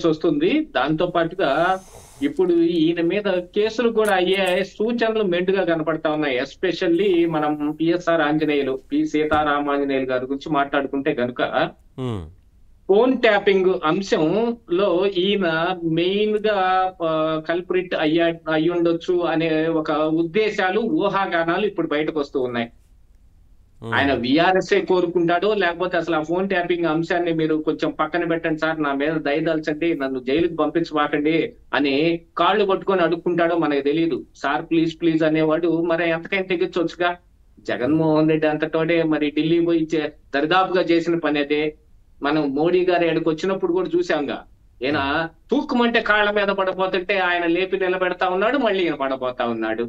వస్తుంది. దాంతో పాటుగా ఇప్పుడు ఈయన మీద కేసులు కూడా అయ్యే సూచనలు మెండుగా కనపడతా ఉన్నాయి. ఎస్పెషల్లీ మనం పిఎస్ఆర్ ఆంజనేయులు, పి సీతారామాంజనేయులు గారి గురించి మాట్లాడుకుంటే గనుక ఉమ్, ఫోన్ ట్యాపింగ్ అంశంలో ఈయన మెయిన్ గా కల్ప్రిట్ అయ్యుండొచ్చు అనే ఒక ఉద్దేశాలు, ఊహాగానాలు ఇప్పుడు బయటకు వస్తూ ఉన్నాయి. ఆయన ఉమ్, విఆర్ఎస్ఏ కోరుకుంటాడో లేకపోతే అసలు ఆ ఫోన్ ట్యాపింగ్ అంశాన్ని మీరు కొంచెం పక్కన పెట్టండి సార్, నా మీద దయదలచండి, నన్ను జైలుకి పంపించబాకండి అని కాళ్ళు పట్టుకొని అడుక్కుంటాడో మనకు తెలియదు. సార్ ప్లీజ్ ప్లీజ్ అనేవాడు మరి ఎంతకైనా తెగించవచ్చుగా. జగన్మోహన్ రెడ్డి అంతటోడే మరి ఢిల్లీ పోయి దరిదాపుగా చేసిన పని అదే. మనం మోడీ గారు ఎక్కడికి వచ్చినప్పుడు కూడా చూసాంగా. ఈయన ఉమ్, తూక్కుమంటే కాళ్ళ మీద పడిపోతుంటే ఆయన లేపి నిలబెడతా ఉన్నాడు, మళ్ళీ ఈయన పడపోతా ఉన్నాడు.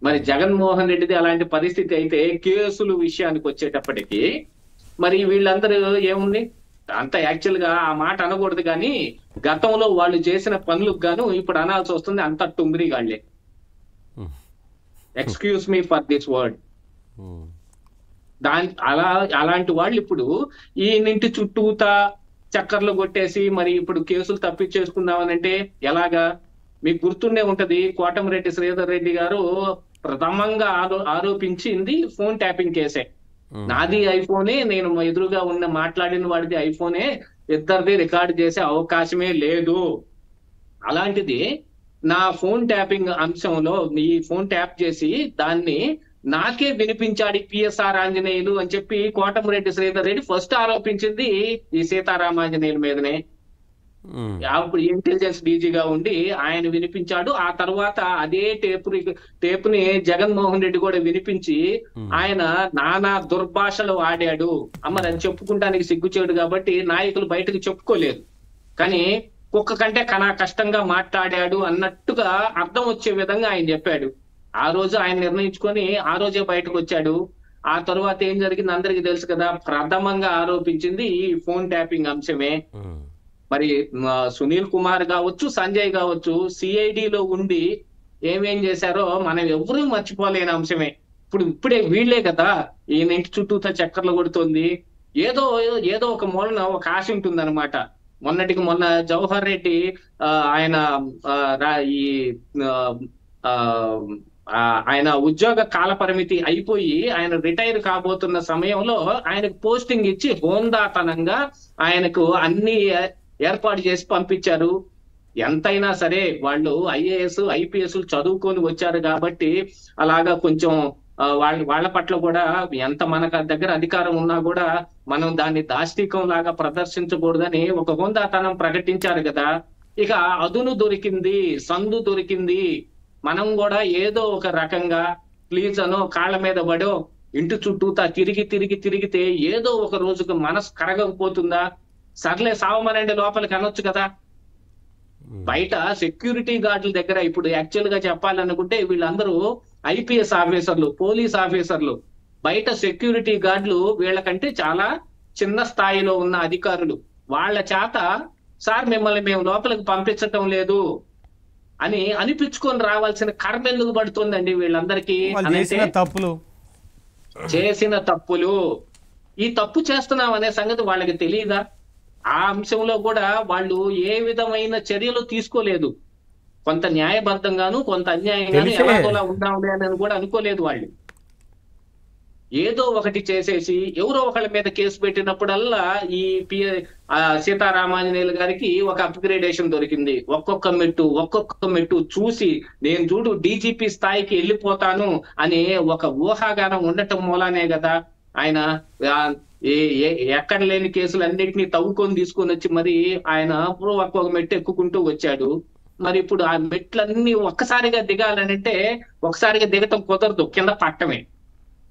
మరి ఉమ్, జగన్మోహన్ రెడ్డిది అలాంటి పరిస్థితి అయితే కేసులు విషయానికి వచ్చేటప్పటికి మరి వీళ్ళందరూ ఏముంది, అంత యాక్చువల్ గా ఆ మాట అనకూడదు కానీ గతంలో వాళ్ళు చేసిన పనులకు గాను ఇప్పుడు అనాల్సి వస్తుంది. అంత టుమ్రి గాళ్లే. Um, excuse me for this word. Um, అలాంటి వాళ్ళు ఇప్పుడు ఈ ఇంటి చుట్టూతా చక్కర్లు కొట్టేసి మరి ఇప్పుడు కేసులు తప్పించేసుకుందామనంటే ఎలాగా? మీకు గుర్తుండే ఉంటది, కోటమిరెడ్డి శ్రీధర్ రెడ్డి గారు ప్రథమంగా ఆరోపించింది ఫోన్ ట్యాపింగ్ కేసే. ఉమ్, నాది ఐఫోనే, నేను ఎదురుగా ఉన్న మాట్లాడిన వాడిది ఐఫోనే, ఇద్దరిది రికార్డు చేసే అవకాశమే లేదు. అలాంటిది నా ఫోన్ ట్యాపింగ్ అంశంలో ఈ ఫోన్ ట్యాప్ చేసి దాన్ని నాకే వినిపించాడు పిఎస్ఆర్ ఆంజనేయులు అని చెప్పి కోటమిరెడ్డి శ్రీధర్ రెడ్డి ఫస్ట్ ఆరోపించింది ఈ సీతారామాంజనేయుల మీదనే. ఉమ్, అప్పుడు ఇంటెలిజెన్స్ డీజీగా ఉండి ఆయన వినిపించాడు. ఆ తర్వాత అదే టేపుని జగన్మోహన్ రెడ్డి కూడా వినిపించి ఉమ్, ఆయన నానా దుర్భాషలు ఆడాడు మరి అని చెప్పుకుంటానికి సిగ్గుచేడు కాబట్టి నాయకులు బయటకు చెప్పుకోలేదు. కానీ కుక్క కంటే కష్టంగా మాట్లాడాడు అన్నట్టుగా అర్థం వచ్చే విధంగా ఆయన చెప్పాడు. ఆ రోజు ఆయన నిర్ణయించుకొని ఆ రోజే బయటకు వచ్చాడు. ఆ తర్వాత ఏం జరిగింది అందరికీ తెలుసు కదా. ప్రథమంగా ఆరోపించింది ఈ ఫోన్ ట్యాపింగ్ అంశమే. ఉమ్, మరి సునీల్ కుమార్ కావచ్చు, సంజయ్ కావచ్చు, సిఐడిలో ఉండి ఏమేం చేశారో మనం ఎవరూ మర్చిపోలేని అంశమే. ఇప్పుడే వీళ్లే కదా ఈయన ఇంటి చుట్టూతో చక్కర్లు కొడుతోంది. ఏదో ఏదో ఒక మూలన ఒక ఆశ ఉంటుందన్నమాట. మొన్నటికి మొన్న జవహర్ రెడ్డి ఆయన ఈ ఆ, ఆయన ఉద్యోగ కాల పరిమితి అయిపోయి ఆయన రిటైర్ కాబోతున్న సమయంలో ఆయనకు పోస్టింగ్ ఇచ్చి హోందాతనంగా ఆయనకు అన్ని ఏర్పాటు చేసి పంపించారు. ఎంతైనా సరే వాళ్ళు ఐఏఎస్ ఐపీఎస్ చదువుకొని వచ్చారు కాబట్టి అలాగా కొంచెం వాళ్ళ పట్ల కూడా ఎంత మనకు దగ్గర అధికారం ఉన్నా కూడా మనం దాన్ని దాష్టీకం లాగా ప్రదర్శించకూడదని ఒక హోందాతనం ప్రకటించారు కదా. ఇక అదును దొరికింది, సందు దొరికింది. మనం కూడా ఏదో ఒక రకంగా ప్లీజ్ అనో కాళ్ళ మీద పడో ఇంటి చుట్టూతా తిరిగితే ఏదో ఒక రోజుకు మనసు కరగకపోతుందా? సర్లే సావమనండి లోపలికి అనొచ్చు కదా. బయట సెక్యూరిటీ గార్డుల దగ్గర ఇప్పుడు యాక్చువల్ గా చెప్పాలనుకుంటే వీళ్ళందరూ ఐపీఎస్ ఆఫీసర్లు, పోలీస్ ఆఫీసర్లు. బయట సెక్యూరిటీ గార్డులు వీళ్ళకంటే చాలా చిన్న స్థాయిలో ఉన్న అధికారులు. వాళ్ళ చేత సార్ మిమ్మల్ని మేము లోపలికి పంపించటం లేదు అని అనిపించుకొని రావాల్సిన కర్మ ఎందుకు పడుతుందండి వీళ్ళందరికీ వాళ్ళు అంటే చేసిన తప్పులు. చేసిన తప్పులు. ఈ తప్పు చేస్తున్నాం అనే సంగతి వాళ్ళకి తెలియదా? ఆ అంశంలో కూడా వాళ్ళు ఏ విధమైన చర్యలు తీసుకోలేదు. కొంత న్యాయబద్ధంగాను కొంత అన్యాయంగాను తెలిసే ఎలాగోలా ఉందాంలే అని కూడా అనుకోలేదు వాళ్ళు. ఏదో ఒకటి చేసేసి ఎవరో ఒకళ్ళ మీద కేసు పెట్టినప్పుడల్లా ఈ సీతారామాంజనేయులు గారికి ఒక అప్గ్రేడేషన్ దొరికింది. ఒక్కొక్క మెట్టు చూసి నేను చూడు డీజీపీ స్థాయికి వెళ్ళిపోతాను అనే ఒక ఊహాగానం ఉండటం మూలానే కదా ఆయన ఎక్కడ లేని కేసులన్నింటినీ తవ్వుకొని తీసుకొని వచ్చి మరి ఆయన ఒక్కొక్క మెట్టు ఎక్కుకుంటూ వచ్చాడు. మరి ఇప్పుడు ఆ మెట్లన్నీ ఒక్కసారిగా దిగాలనంటే ఒకసారిగా దిగటం కుదరదు, కింద పట్టమే.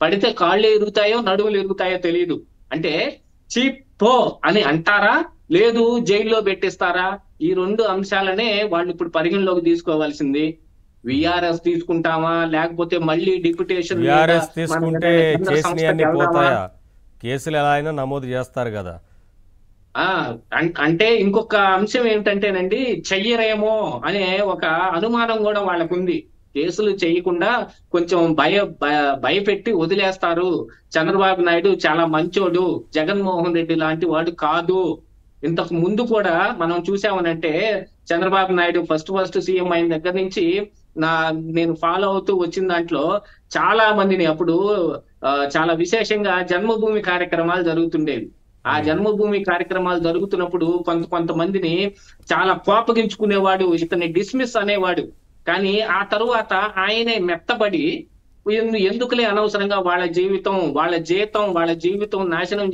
పడితే కాళ్ళు ఎరుగుతాయో నడువులు ఎరుగుతాయో తెలియదు. అంటే చీప్ పో అని అంటారా, లేదు జైల్లో పెట్టిస్తారా? ఈ రెండు అంశాలనే వాళ్ళు ఇప్పుడు పరిగణలోకి తీసుకోవాల్సింది. విఆర్ఎస్ తీసుకుంటామా లేకపోతే మళ్ళీ డిప్యుటేషన్ విఆర్ఎస్ తీసుకుంటే చేసినవన్నీ పోతాయా? కేసులు ఎలా అయినా నమోదు చేస్తారు కదా. అంటే ఇంకొక అంశం ఏమిటంటేనండి, చెయ్యరేమో అనే ఒక అనుమానం కూడా వాళ్ళకుంది. కేసులు చేయకుండా కొంచెం భయపెట్టి వదిలేస్తారు. చంద్రబాబు నాయుడు చాలా మంచోడు, జగన్మోహన్ రెడ్డి లాంటి వాడు కాదు ఇంతకు ముందు కూడా మనం చూసామనంటే చంద్రబాబు నాయుడు ఫస్ట్ సీఎం అయిన దగ్గర నుంచి నేను ఫాలో అవుతూ వచ్చిన దాంట్లో చాలా మందిని అప్పుడు చాలా విశేషంగా జన్మభూమి కార్యక్రమాలు జరుగుతుండేవి. ఆ జన్మభూమి కార్యక్రమాలు జరుగుతున్నప్పుడు కొంతమందిని చాలా కోపగించుకునేవాడు, ఇతన్ని డిస్మిస్ అనేవాడు. కానీ ఆ తరువాత ఆయనే మెత్తబడి ఎందుకులే అనవసరంగా వాళ్ళ జీవితం, వాళ్ళ జీవితం నాశనం